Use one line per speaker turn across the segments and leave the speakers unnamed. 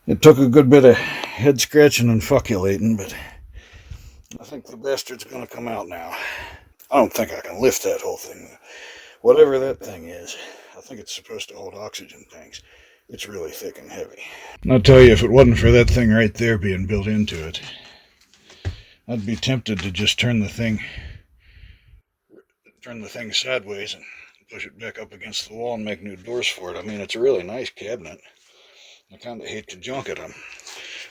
It took a good bit of head scratching and fuculating, but I think the bastard's gonna come out now. I don't think I can lift that whole thing. Whatever that thing is, I think it's supposed to hold oxygen tanks. It's really thick and heavy. I'll tell you, if it wasn't for that thing right there being built into it, I'd be tempted to just turn the thing sideways and push it back up against the wall and make new doors for it. I mean, it's a really nice cabinet. I kind of hate to junk it.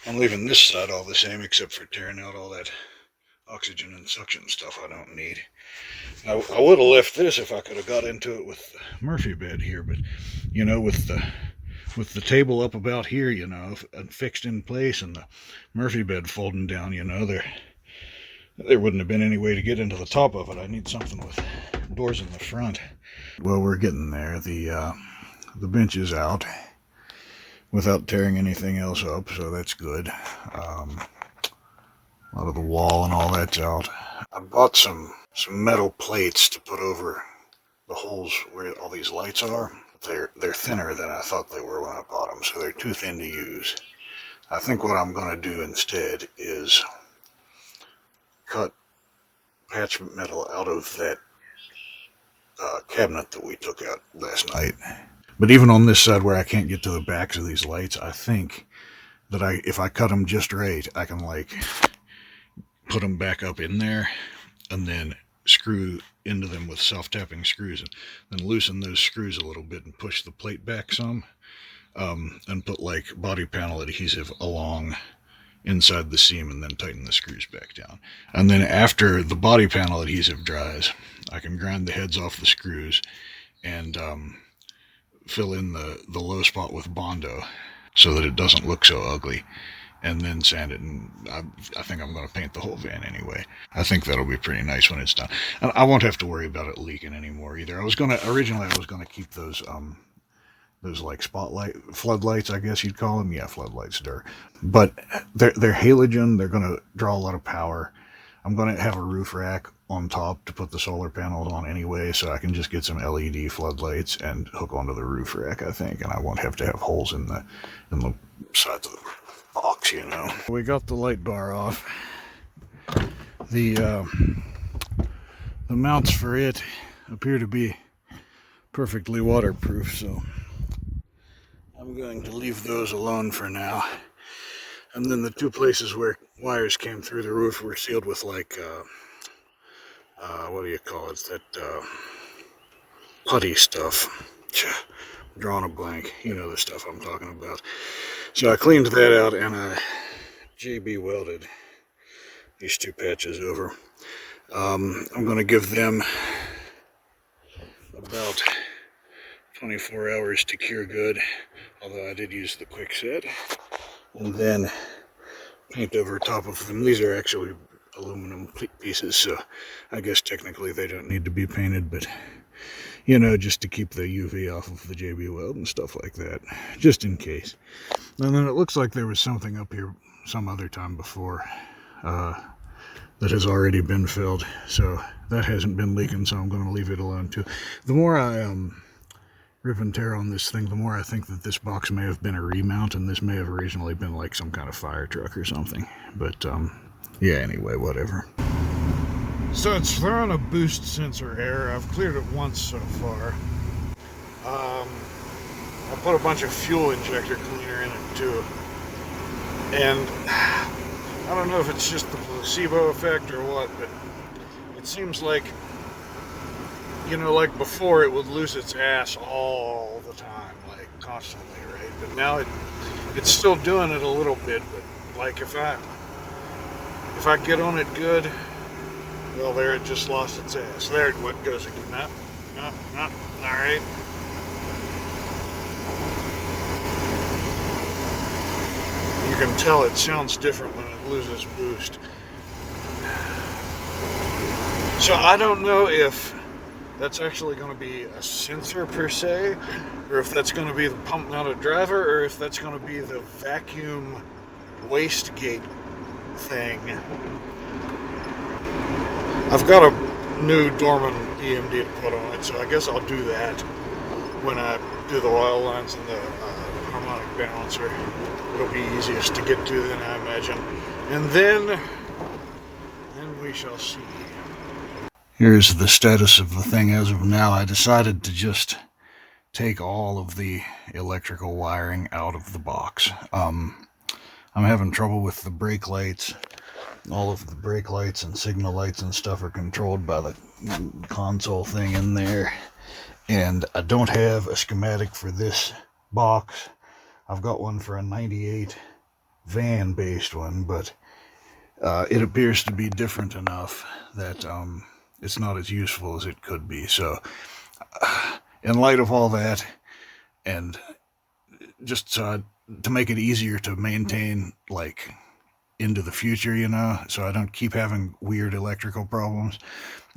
I'm leaving this side all the same, except for tearing out all that oxygen and suction stuff I don't need. I would have left this if I could have got into it with the Murphy bed here, but with the table up about here, fixed in place, and the Murphy bed folding down, there wouldn't have been any way to get into the top of it. I need something with doors in the front. Well, we're getting there. The bench is out without tearing anything else up, so that's good. A lot of the wall and all that's out. I bought some metal plates to put over the holes where all these lights are. They're thinner than I thought they were when I bought them, so they're too thin to use. I think what I'm going to do instead is cut patch metal out of that cabinet that we took out last night. But even on this side where I can't get to the backs of these lights, I think that if I cut them just right, I can put them back up in there and then screw into them with self-tapping screws, and then loosen those screws a little bit and push the plate back some, and put body panel adhesive along inside the seam, and then tighten the screws back down. And then after the body panel adhesive dries, I can grind the heads off the screws and fill in the low spot with Bondo so that it doesn't look so ugly, and then sand it. And I think I'm going to paint the whole van anyway. I think that'll be pretty nice when it's done. And I won't have to worry about it leaking anymore either. Originally I was going to keep those floodlights, I guess you'd call them. Yeah, floodlights, but they're halogen. They're going to draw a lot of power. I'm going to have a roof rack on top to put the solar panels on anyway, so I can just get some LED floodlights and hook onto the roof rack, I think, and I won't have to have holes in the sides of the box, We got the light bar off. The mounts for it appear to be perfectly waterproof, so I'm going to leave those alone for now. And then the two places where wires came through the roof were sealed with what do you call it? That putty stuff. I'm drawing a blank. You know the stuff I'm talking about. So I cleaned that out and I JB welded these two patches over. I'm going to give them about 24 hours to cure good, although I did use the quick set, and then paint over top of them. These are actually aluminum pieces, so I guess technically they don't need to be painted, but just to keep the UV off of the JB Weld and stuff like that, just in case. And then it looks like there was something up here some other time before that has already been filled, so that hasn't been leaking, so I'm going to leave it alone too. The more I rip and tear on this thing, the more I think that this box may have been a remount, and this may have originally been some kind of fire truck or something. But yeah, anyway, whatever. So it's throwing a boost sensor error. I've cleared it once so far. I put a bunch of fuel injector cleaner in it too, and I don't know if it's just the placebo effect or what, but it seems like before it would lose its ass all the time, constantly, right? But now it's still doing it a little bit, but if I get on it good, well, there it just lost its ass. There it goes again. No, all right. You can tell it sounds different when it loses boost. So I don't know if that's actually going to be a sensor per se, or if that's going to be the pump mounted driver, or if that's going to be the vacuum wastegate thing. I've got a new Dorman EMD to put on it, so I guess I'll do that when I do the oil lines and the harmonic balancer. It'll be easiest to get to then, I imagine. And then we shall see. Here's the status of the thing as of now. I decided to just take all of the electrical wiring out of the box. I'm having trouble with the brake lights. All of the brake lights and signal lights and stuff are controlled by the console thing in there. And I don't have a schematic for this box. I've got one for a 98 van-based one, but it appears to be different enough that it's not as useful as it could be. So, in light of all that, and just to make it easier to maintain, like, into the future, you know, so I don't keep having weird electrical problems,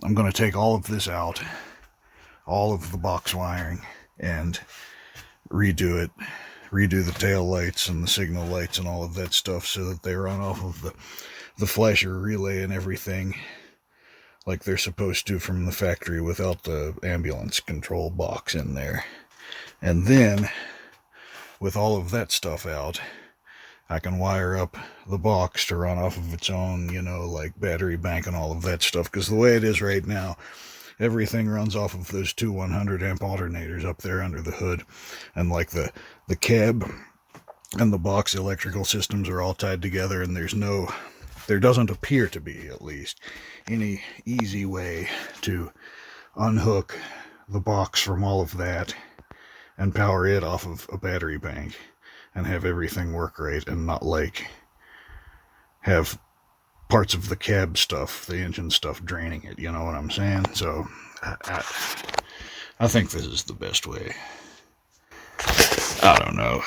I'm going to take all of this out, all of the box wiring, and redo it. Redo the tail lights and the signal lights and all of that stuff so that they run off of the flasher relay and everything like they're supposed to from the factory without the ambulance control box in there. And then, with all of that stuff out, I can wire up the box to run off of its own, you know, like battery bank and all of that stuff. Because the way it is right now, everything runs off of those two 100 amp alternators up there under the hood. And like the cab and the box electrical systems are all tied together, and there doesn't appear to be, at least, any easy way to unhook the box from all of that and power it off of a battery bank and have everything work right and not, like, have parts of the cab stuff, the engine stuff, draining it, you know what I'm saying? So, I think this is the best way. I don't know.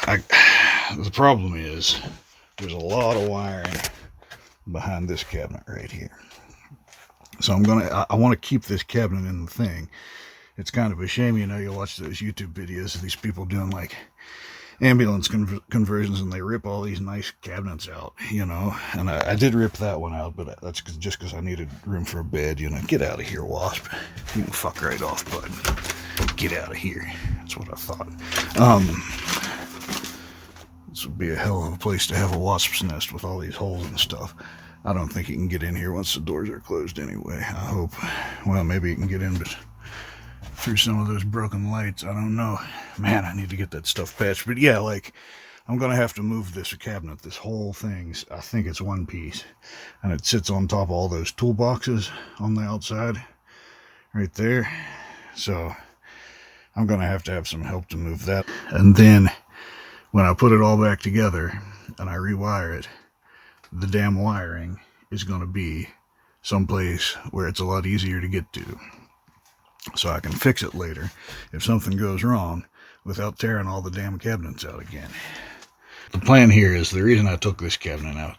The problem is, there's a lot of wiring behind this cabinet right here. So I want to keep this cabinet in the thing. It's kind of a shame, you know, you watch those YouTube videos of these people doing, like, ambulance conversions, and they rip all these nice cabinets out, you know. And I did rip that one out, but that's just because I needed room for a bed, you know. Get out of here, Wasp. You can fuck right off, bud. Get out of here. That's what I thought. This would be a hell of a place to have a wasp's nest with all these holes and stuff. I don't think he can get in here once the doors are closed anyway. I hope. Well, maybe he can get in, but through some of those broken lights, I don't know. Man, I need to get that stuff patched. But yeah, like, I'm going to have to move this cabinet. This whole thing, I think it's one piece. And it sits on top of all those toolboxes on the outside. Right there. So, I'm going to have some help to move that. And then, when I put it all back together and I rewire it, the damn wiring is going to be someplace where it's a lot easier to get to. So I can fix it later if something goes wrong without tearing all the damn cabinets out again. The plan here is, the reason I took this cabinet out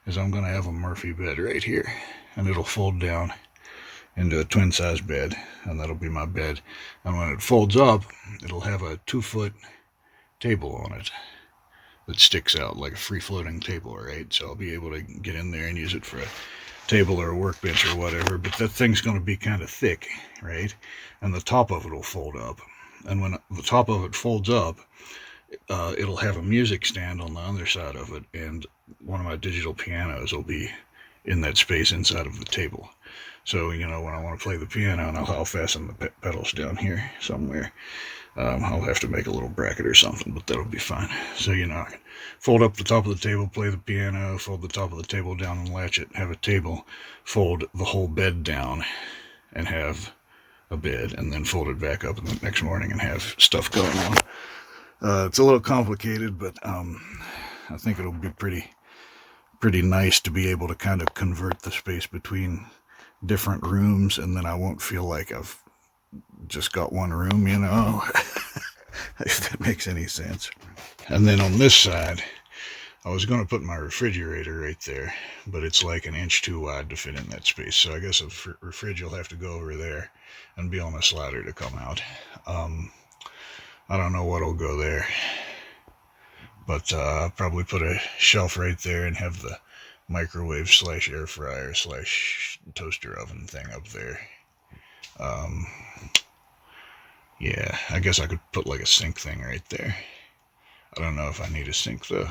is I'm going to have a Murphy bed right here. And it'll fold down into a twin size bed. And that'll be my bed. And when it folds up, it'll have a 2-foot table on it that sticks out like a free-floating table, right? So I'll be able to get in there and use it for a table or a workbench or whatever. But that thing's going to be kind of thick, right? And the top of it will fold up. And when the top of it folds up, it'll have a music stand on the underside of it, and one of my digital pianos will be in that space inside of the table. So, you know, when I want to play the piano, and I'll fasten the pedals down here somewhere. I'll have to make a little bracket or something, but that'll be fine. So, you know, I can fold up the top of the table, play the piano, fold the top of the table down and latch it, have a table, fold the whole bed down and have a bed, and then fold it back up the next morning and have stuff going on. It's a little complicated, but I think it'll be pretty nice to be able to kind of convert the space between different rooms, and then I won't feel like I've just got one room, you know, if that makes any sense. And then on this side, I was going to put my refrigerator right there, but it's like an inch too wide to fit in that space. So I guess a fridge will have to go over there and be on a slider to come out. I don't know what'll go there, but I'll probably put a shelf right there and have the microwave / air fryer / toaster oven thing up there. Yeah, I guess I could put like a sink thing right there. I don't know if I need a sink though.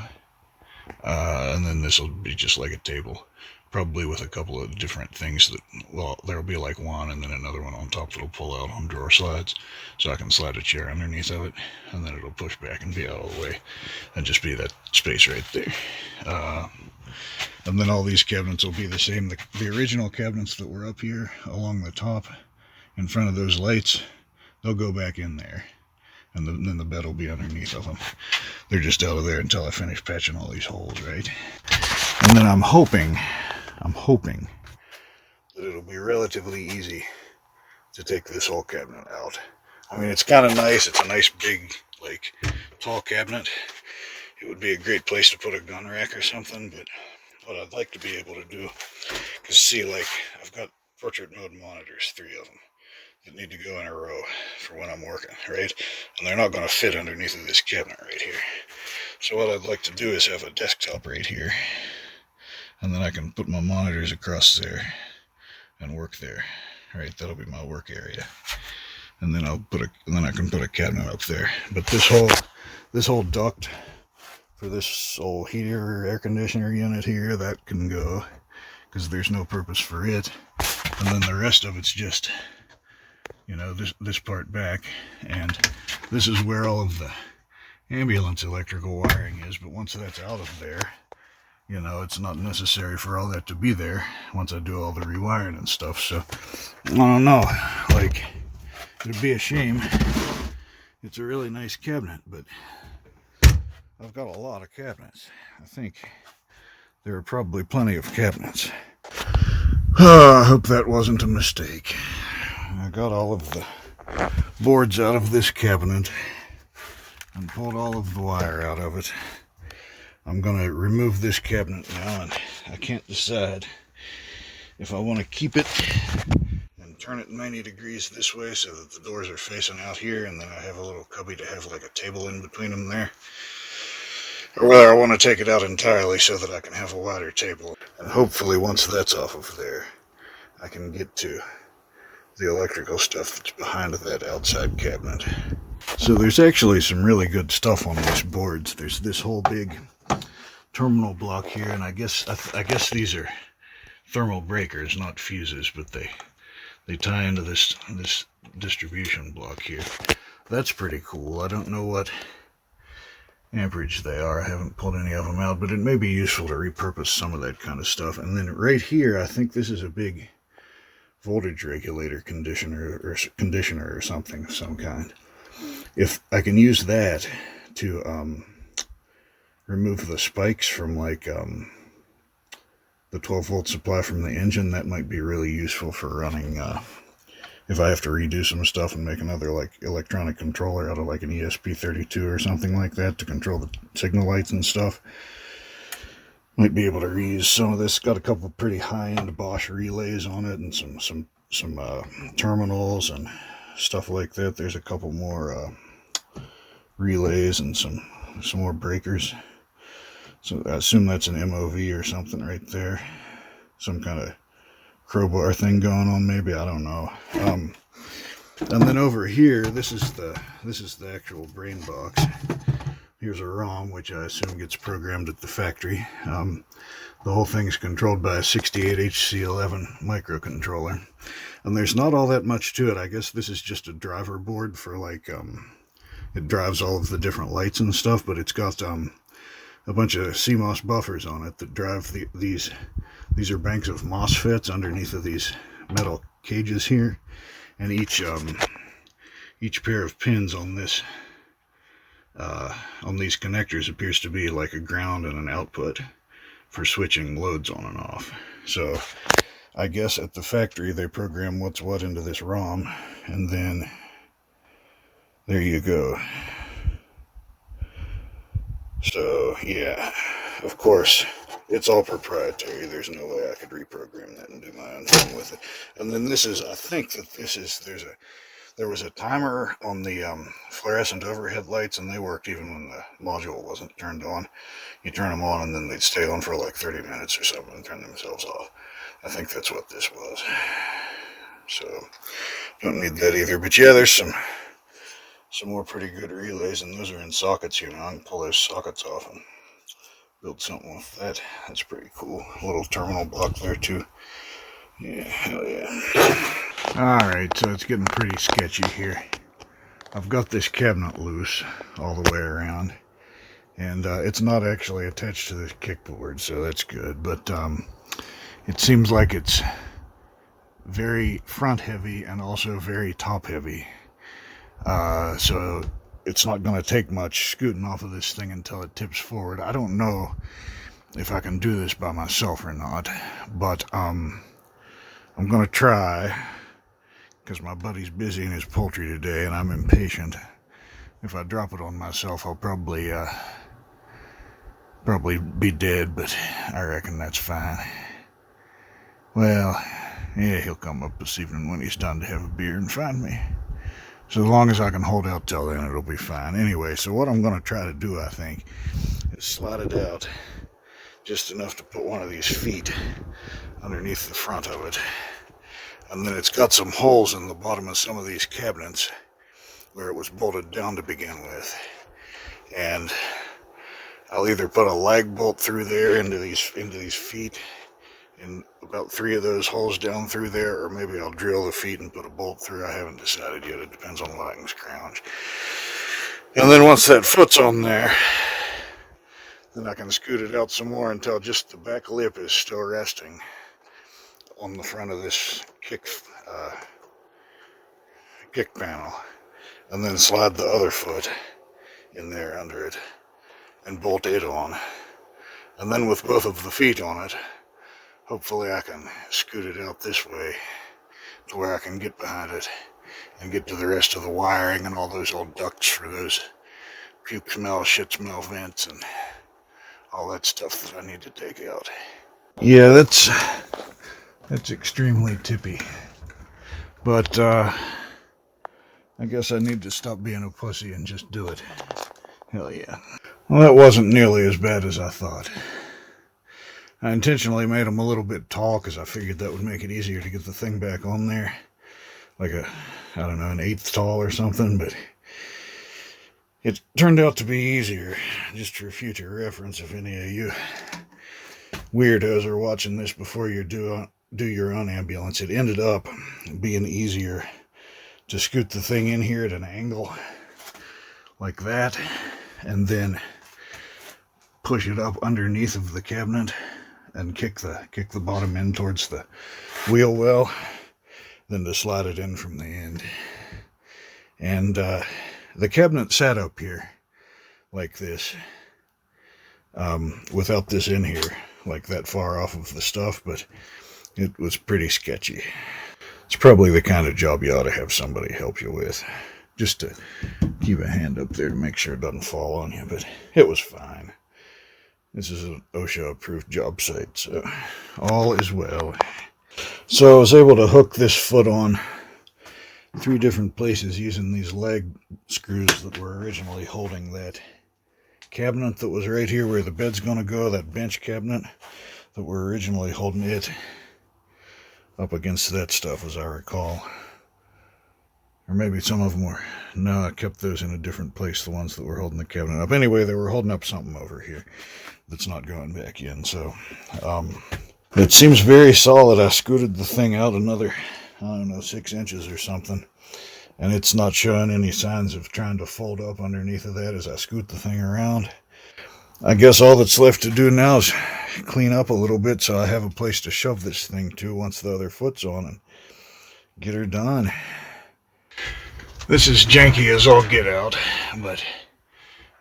And then this will be just like a table, probably with a couple of different things that, well, there'll be like one and then another one on top that'll pull out on drawer slides, so I can slide a chair underneath of it, and then it'll push back and be out of the way, and just be that space right there. And then all these cabinets will be the same. The original cabinets that were up here along the top in front of those lights, they'll go back in there. And then the bed will be underneath of them. They're just out of there until I finish patching all these holes, right? And then I'm hoping that it'll be relatively easy to take this whole cabinet out. I mean, it's kind of nice. It's a nice big, like, tall cabinet. It would be a great place to put a gun rack or something, but what I'd like to be able to do, because see, like, I've got portrait mode monitors, 3 of them, that need to go in a row for when I'm working, right? And they're not going to fit underneath of this cabinet right here. So what I'd like to do is have a desktop right here, and then I can put my monitors across there and work there, right? That'll be my work area. And then I can put a cabinet up there. But this whole duct for this old heater or air conditioner unit here, that can go, because there's no purpose for it. And then the rest of it's just, you know, this part back, and this is where all of the ambulance electrical wiring is. But once that's out of there, you know, it's not necessary for all that to be there once I do all the rewiring and stuff. So I don't know, like, it'd be a shame. It's a really nice cabinet, but I've got a lot of cabinets. I think there are probably plenty of cabinets. I hope that wasn't a mistake. I got all of the boards out of this cabinet and pulled all of the wire out of it. I'm going to remove this cabinet now, and I can't decide if I want to keep it and turn it 90 degrees this way so that the doors are facing out here, and then I have a little cubby to have like a table in between them there, or whether I want to take it out entirely so that I can have a wider table. And hopefully once that's off of there, I can get to the electrical stuff that's behind that outside cabinet. So there's actually some really good stuff on these boards. There's this whole big terminal block here, and I guess these are thermal breakers, not fuses, but they tie into this distribution block here. That's pretty cool. I don't know what amperage they are. I haven't pulled any of them out, but it may be useful to repurpose some of that kind of stuff. And then right here, I think this is a big voltage regulator conditioner or something of some kind. If I can use that to remove the spikes from, like, the 12-volt supply from the engine, that might be really useful for running, if I have to redo some stuff and make another, like, electronic controller out of, like, an ESP32 or something like that to control the signal lights and stuff. Might be able to reuse some of this. Got a couple of pretty high-end Bosch relays on it, and some terminals and stuff like that. There's a couple more relays and some more breakers. So I assume that's an MOV or something right there. Some kind of crowbar thing going on, maybe, I don't know. And then over here, this is the actual brain box. Here's a ROM, which I assume gets programmed at the factory. The whole thing's controlled by a 68HC11 microcontroller. And there's not all that much to it. I guess this is just a driver board for, like, it drives all of the different lights and stuff, but it's got a bunch of CMOS buffers on it that drive these are banks of MOSFETs underneath of these metal cages here. And each pair of pins on this on these connectors appears to be like a ground and an output for switching loads on and off. So I guess at the factory they program what's what into this ROM, and then there you go. So yeah, of course it's all proprietary. There's no way I could reprogram that and do my own thing with it. And then this is, I think that this is, there was a timer on the fluorescent overhead lights, and they worked even when the module wasn't turned on. You turn them on and then they'd stay on for like 30 minutes or something and turn themselves off. I think that's what this was. So don't need that either. But yeah, there's some more pretty good relays, and those are in sockets here now. I can pull those sockets off and build something with that. That's pretty cool. A little terminal block there too. Yeah, hell yeah. Alright, so it's getting pretty sketchy here. I've got this cabinet loose all the way around, and it's not actually attached to this kickboard, so that's good, but it seems like it's very front heavy and also very top heavy, so it's not going to take much scooting off of this thing until it tips forward. I don't know if I can do this by myself or not, but I'm going to try, because my buddy's busy in his poultry today and I'm impatient. If I drop it on myself, I'll probably be dead, but I reckon that's fine. Well, yeah, he'll come up this evening when he's done to have a beer and find me. So as long as I can hold out till then, it'll be fine. Anyway, so what I'm going to try to do, I think, is slide it out just enough to put one of these feet underneath the front of it. And then it's got some holes in the bottom of some of these cabinets where it was bolted down to begin with. And I'll either put a lag bolt through there into these feet, and about 3 of those holes down through there, or maybe I'll drill the feet and put a bolt through. I haven't decided yet. It depends on what I can scrounge. And then once that foot's on there, then I can scoot it out some more until just the back lip is still resting on the front of this kick panel, and then slide the other foot in there under it and bolt it on. And then with both of the feet on it, hopefully I can scoot it out this way to where I can get behind it and get to the rest of the wiring and all those old ducts for those puke smell, shit smell vents and all that stuff that I need to take out. Yeah, that's extremely tippy. But I guess I need to stop being a pussy and just do it. Hell yeah. Well, that wasn't nearly as bad as I thought. I intentionally made them a little bit tall because I figured that would make it easier to get the thing back on there. Like I don't know, an 1/8 tall or something, but it turned out to be easier, just for future reference if any of you weirdos are watching this before you do your own ambulance. It ended up being easier to scoot the thing in here at an angle like that, and then push it up underneath of the cabinet and kick the bottom end towards the wheel well, then to slide it in from the end. And the cabinet sat up here like this, without this in here, like that far off of the stuff, but it was pretty sketchy. It's probably the kind of job you ought to have somebody help you with, just to keep a hand up there to make sure it doesn't fall on you, but it was fine. This is an OSHA-approved job site, so all is well. So I was able to hook this foot on 3 different places using these leg screws that were originally holding that cabinet that was right here where the bed's going to go, that bench cabinet that were originally holding it up against that stuff, as I recall. Or maybe some of them were... No, I kept those in a different place, the ones that were holding the cabinet up. Anyway, they were holding up something over here that's not going back in, so... it seems very solid. I scooted the thing out another, I don't know, 6 inches or something. And it's not showing any signs of trying to fold up underneath of that as I scoot the thing around. I guess all that's left to do now is clean up a little bit so I have a place to shove this thing to once the other foot's on and get her done. This is janky as all get out, but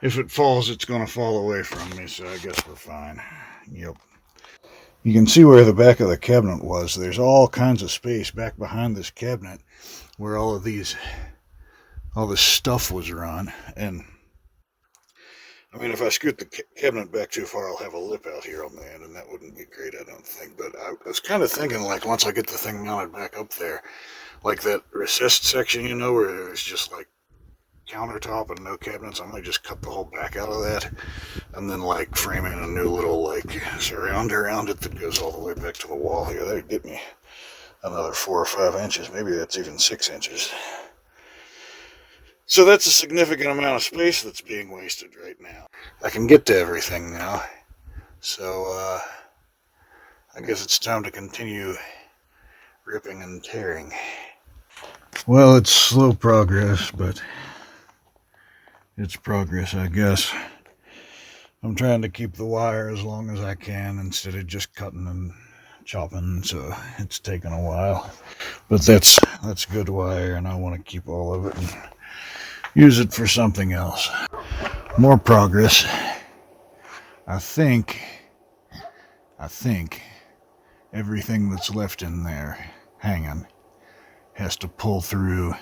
if it falls, it's going to fall away from me, so I guess we're fine. Yep. You can see where the back of the cabinet was. There's all kinds of space back behind this cabinet where all this stuff was run. And I mean, if I scoot the cabinet back too far, I'll have a lip out here on the end, and that wouldn't be great, I don't think. But I was kind of thinking, like, once I get the thing mounted back up there, like that recessed section, you know, where it's just like countertop and no cabinets, I might just cut the whole back out of that and then like frame in a new little like surround around it that goes all the way back to the wall here. That'd get me another 4 or 5 inches. Maybe that's even 6 inches. So that's a significant amount of space that's being wasted right now. I can get to everything now. So, I guess it's time to continue ripping and tearing. Well, it's slow progress, but it's progress, I guess. I'm trying to keep the wire as long as I can instead of just cutting and chopping, so it's taken a while. But that's good wire, and I want to keep all of it and use it for something else. More progress. I think everything that's left in there hanging has to pull through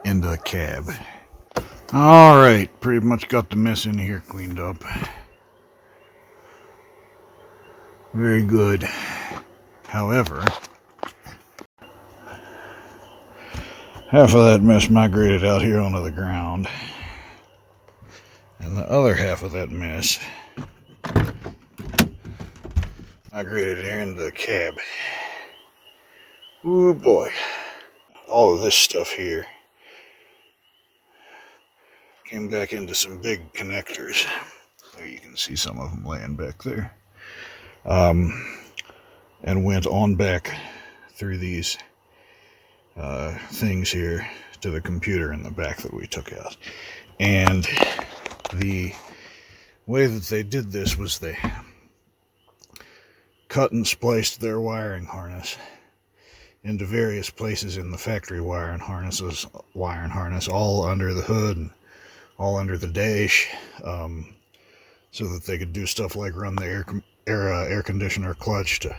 into the cab. Alright, pretty much got the mess in here cleaned up. Very good. However, half of that mess migrated out here onto the ground, and the other half of that mess migrated here into the cab. Ooh boy. All of this stuff here came back into some big connectors. There you can see some of them laying back there. And went on back through these things here to the computer in the back that we took out. And the way that they did this was they cut and spliced their wiring harness into various places in the factory wiring harness, all under the hood and all under the dash, so that they could do stuff like run the air conditioner clutch to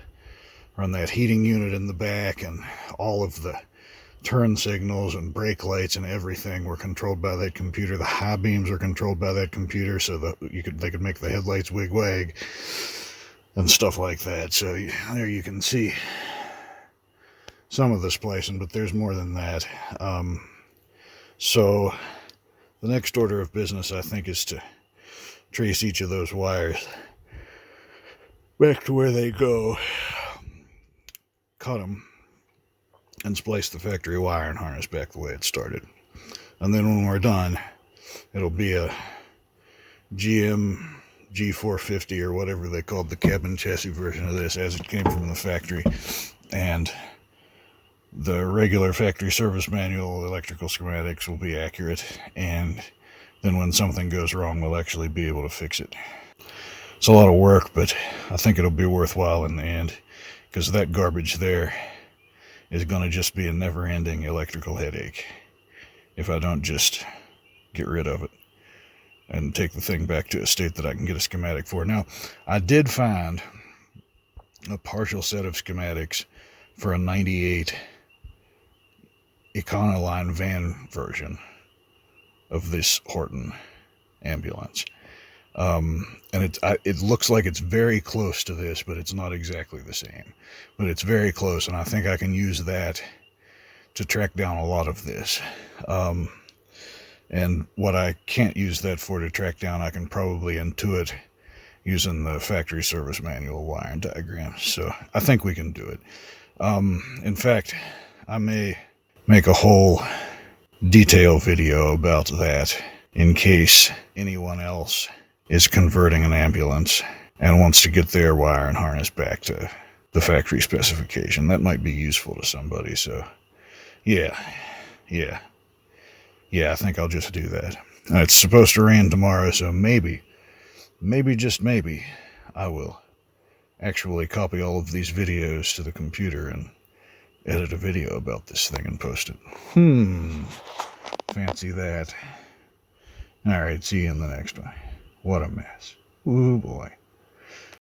run that heating unit in the back, and all of the turn signals and brake lights and everything were controlled by that computer. The high beams are controlled by that computer, so that they could make the headlights wig and stuff like that. So there you can see some of the splicing, but there's more than that. So the next order of business, I think, is to trace each of those wires back to where they go, cut them, and splice the factory wiring harness back the way it started. And then when we're done, it'll be a GM G450 or whatever they called the cabin chassis version of this as it came from the factory. And the regular factory service manual electrical schematics will be accurate, and then when something goes wrong, we'll actually be able to fix it. It's a lot of work, but I think it'll be worthwhile in the end, because that garbage there is going to just be a never-ending electrical headache if I don't just get rid of it and take the thing back to a state that I can get a schematic for. Now, I did find a partial set of schematics for a 98 Econoline van version of this Horton ambulance. And it looks like it's very close to this, but it's not exactly the same. But it's very close, and I think I can use that to track down a lot of this. And what I can't use that for to track down, I can probably intuit using the factory service manual wiring diagram. So I think we can do it. In fact, I may make a whole detail video about that in case anyone else is converting an ambulance and wants to get their wire and harness back to the factory specification. That might be useful to somebody. So yeah, I think I'll just do that. It's supposed to rain tomorrow, so maybe, just maybe, I will actually copy all of these videos to the computer and edit a video about this thing and post it. Fancy that. Alright, see you in the next one. What a mess. Ooh boy.